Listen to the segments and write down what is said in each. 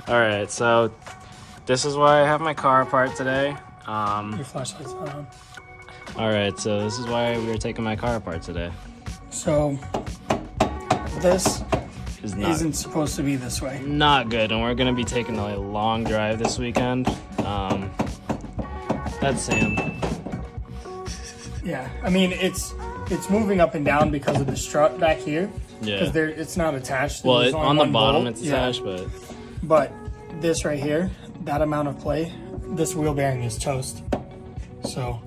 Alright, so this is why I have my car apart today. Your flashlight's not on. Alright, so this is why we are taking my car apart today. So, this isn't supposed to be this way. Not good, and we're going to be taking a long drive this weekend. That's Sam. Yeah, I mean, it's moving up and down because of the strut back here. Yeah. Because it's not attached. Well, on the bottom bolt. it's attached, yeah. But this right here, that amount of play, this wheel bearing is toast. So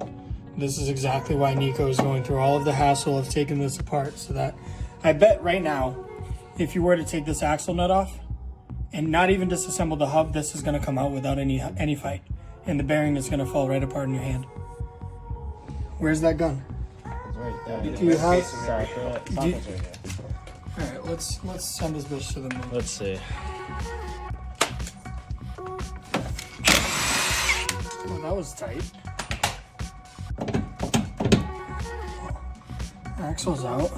this is exactly why Nico is going through all of the hassle of taking this apart, so that I bet right now, if you were to take this axle nut off and not even disassemble the hub, this is going to come out without any fight, and the bearing is going to fall right apart in your hand. Where's that gun? It's right there. Do you have? All right, let's send this bitch to the moon. Let's see. Oh, that was tight. Axle's out.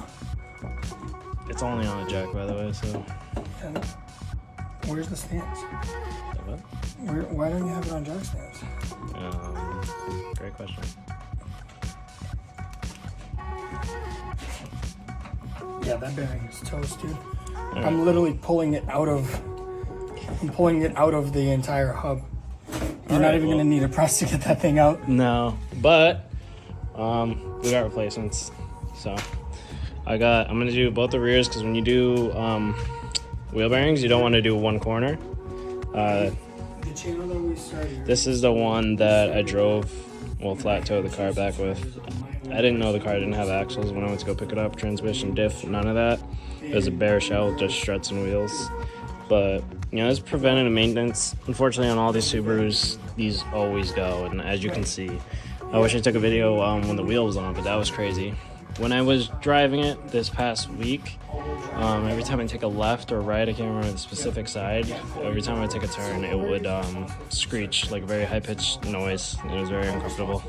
It's only on a jack, by the way, so. Yeah. Where's the stands? What? Why don't you have it on jack stands? Great question. Yeah, that bearing is toast, dude. Right. I'm literally pulling it out of the entire hub. You're not even gonna need a press to get that thing out. No, but we got replacements. So I'm gonna do both the rears, because when you do wheel bearings, you don't want to do one corner. The channel that we started. This is the one that I drove, flat towed the car back with. I didn't know the car didn't have axles when I went to go pick it up. Transmission, diff, none of that. It was a bare shell, just struts and wheels. But, there's preventative maintenance. Unfortunately, on all these Subarus, these always go. And as you can see, I wish I took a video when the wheel was on, but that was crazy. When I was driving it this past week, every time I take a left or right, I can't remember the specific side, every time I take a turn, it would screech, like a very high-pitched noise, and it was very uncomfortable.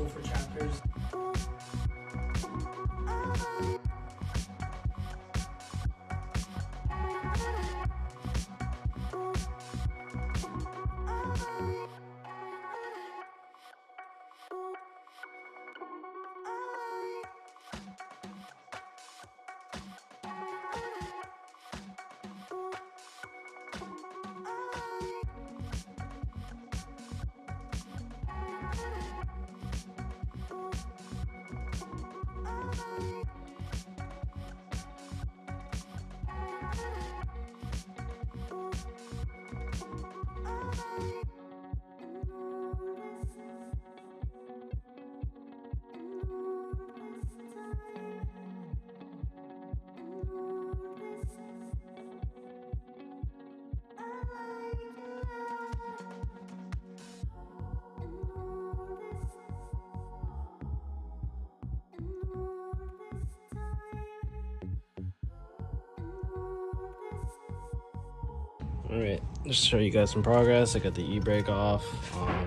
Alright, just to show you guys some progress, I got the e-brake off. I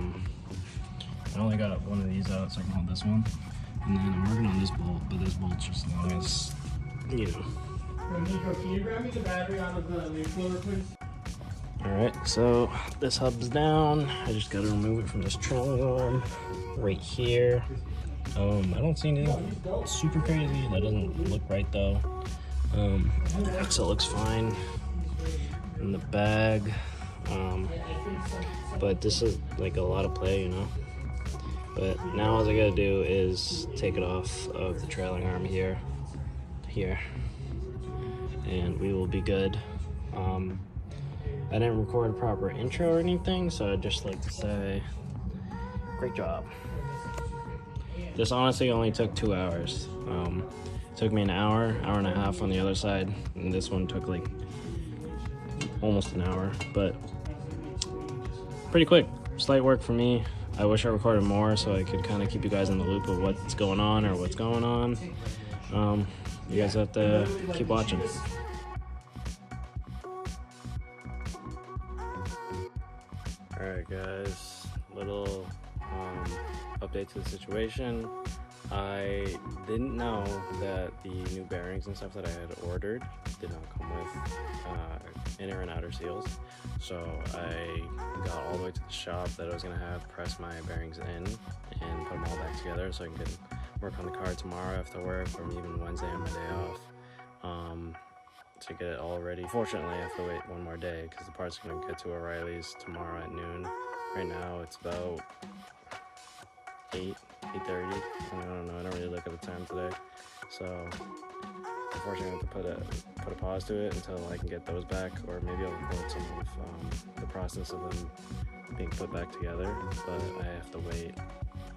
only got one of these out, so I can hold this one. And then I'm working on this bolt, but this bolt's just as long as, Nico, can you grab me the battery out of the leaf blower, please? Alright, so this hub's down. I just gotta remove it from this trailing arm right here. I don't see anything super crazy. That doesn't look right though. The axle looks fine in the bag. But this is like a lot of play, But now all I gotta do is take it off of the trailing arm here, and we will be good. I didn't record a proper intro or anything, so I'd just like to say, great job. This honestly only took 2 hours. It took me an hour and a half on the other side, and this one took like almost an hour, but pretty quick. Slight work for me. I wish I recorded more so I could kind of keep you guys in the loop of what's going on or what's going on. You guys have to keep watching. Alright guys, little update to the situation. I didn't know that the new bearings and stuff that I had ordered did not come with inner and outer seals. So I got all the way to the shop that I was gonna have press my bearings in and put them all back together so I can work on the car tomorrow after work, or even Wednesday on my day off, to get it all ready. Fortunately, I have to wait one more day because the part's gonna get to O'Reilly's tomorrow at noon. Right now it's about 8:30. I don't know. I don't really look at the time today, so unfortunately I have to put a pause to it until I can get those back, or maybe I'll record some of the process of them being put back together. But I have to wait,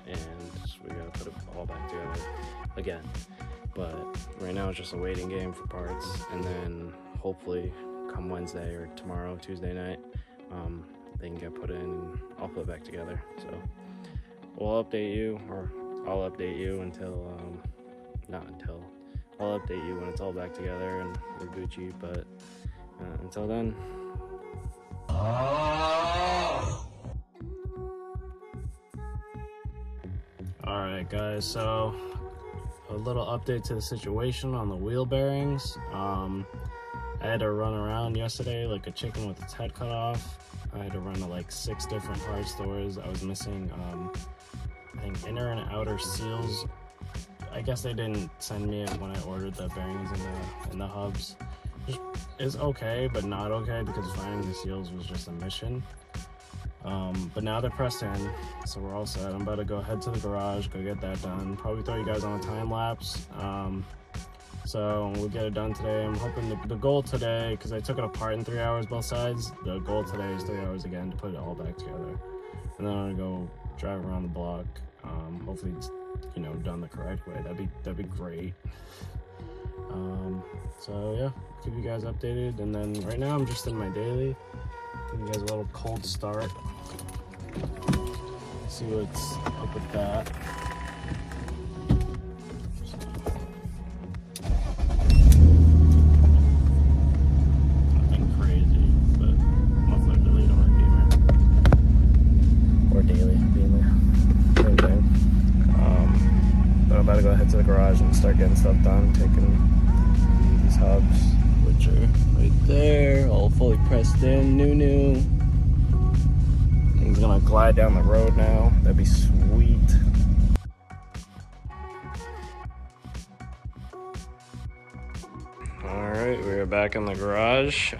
and we gotta put it all back together again. But right now it's just a waiting game for parts, and then hopefully come Wednesday or tomorrow, Tuesday night, they can get put in and I'll put it back together. So we'll update you, or I'll update you I'll update you when it's all back together and we're Gucci, but until then. Alright guys, so a little update to the situation on the wheel bearings. I had to run around yesterday like a chicken with its head cut off. I had to run to like 6 different part stores. I was missing I think inner and outer seals. I guess they didn't send me it when I ordered the bearings in the hubs. It's okay, but not okay, because finding the seals was just a mission. But now they're pressed in, so we're all set. I'm about to go head to the garage, go get that done. Probably throw you guys on a time lapse. So we'll get it done today. I'm hoping the goal today, because I took it apart in 3 hours both sides, the goal today is 3 hours again to put it all back together. And then I'm gonna go drive around the block. Hopefully it's, you know, done the correct way. That'd be great. So yeah, keep you guys updated. And then right now I'm just in my daily. Give you guys a little cold start. See what's up with that. Nothing crazy, but muffler delete on my Beamer. Or daily Beamer. Same thing. But I'm about to go head to the garage and start getting stuff done, taking these hubs, which are right there, all fully pressed in, new. Things gonna glide down the road now. That'd be sweet. All right, we're back in the garage.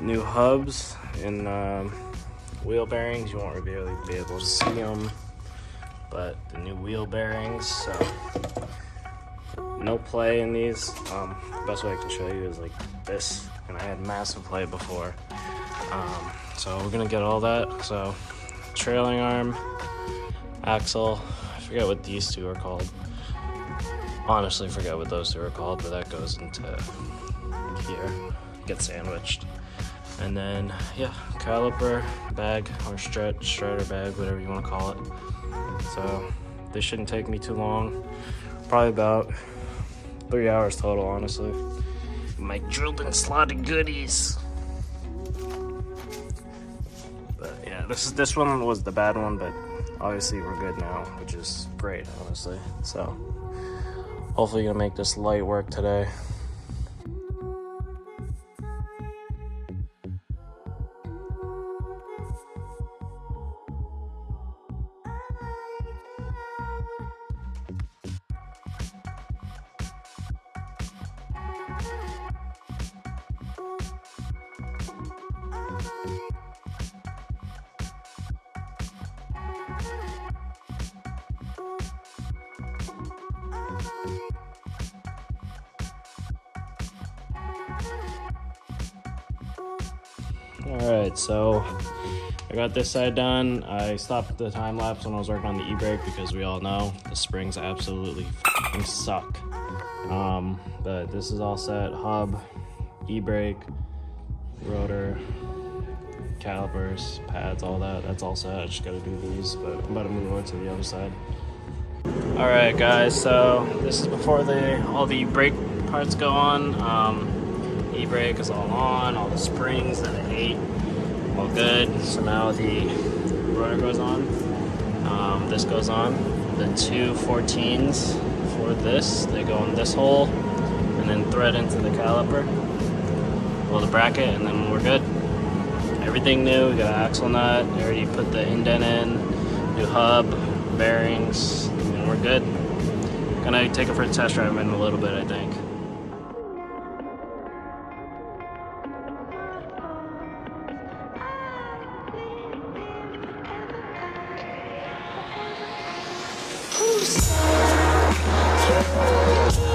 New hubs and wheel bearings. You won't really be able to see them, but the new wheel bearings. So no play in these. The best way I can show you is like this, and I had massive play before. So we're gonna get all that. So trailing arm, axle, I forget what these two are called. Honestly forget what those two are called, but that goes into here, get sandwiched. And then yeah, caliper, bag, or strider bag, whatever you want to call it. So this shouldn't take me too long, probably about 3 hours total, honestly. My drilled and slotted goodies. But yeah, this one was the bad one, but obviously we're good now, which is great, honestly. So hopefully gonna make this light work today. Alright, so I got this side done. I stopped the time lapse when I was working on the e-brake because we all know the springs absolutely f***ing suck. But this is all set. Hub, e-brake, rotor, calipers, pads, all that. That's all set. I just gotta do these, but I'm about to move over to the other side. Alright guys, so this is before all the brake parts go on. E-brake is all on, all the springs that I hate, all good. So now the rotor goes on, this goes on. The two 14s for this, they go in this hole, and and then thread into the caliper, well, the bracket, and then we're good. Everything new. We got an axle nut. I already put the indent in. New hub, bearings, and we're good. Gonna take it for a test drive in a little bit, I think. Who's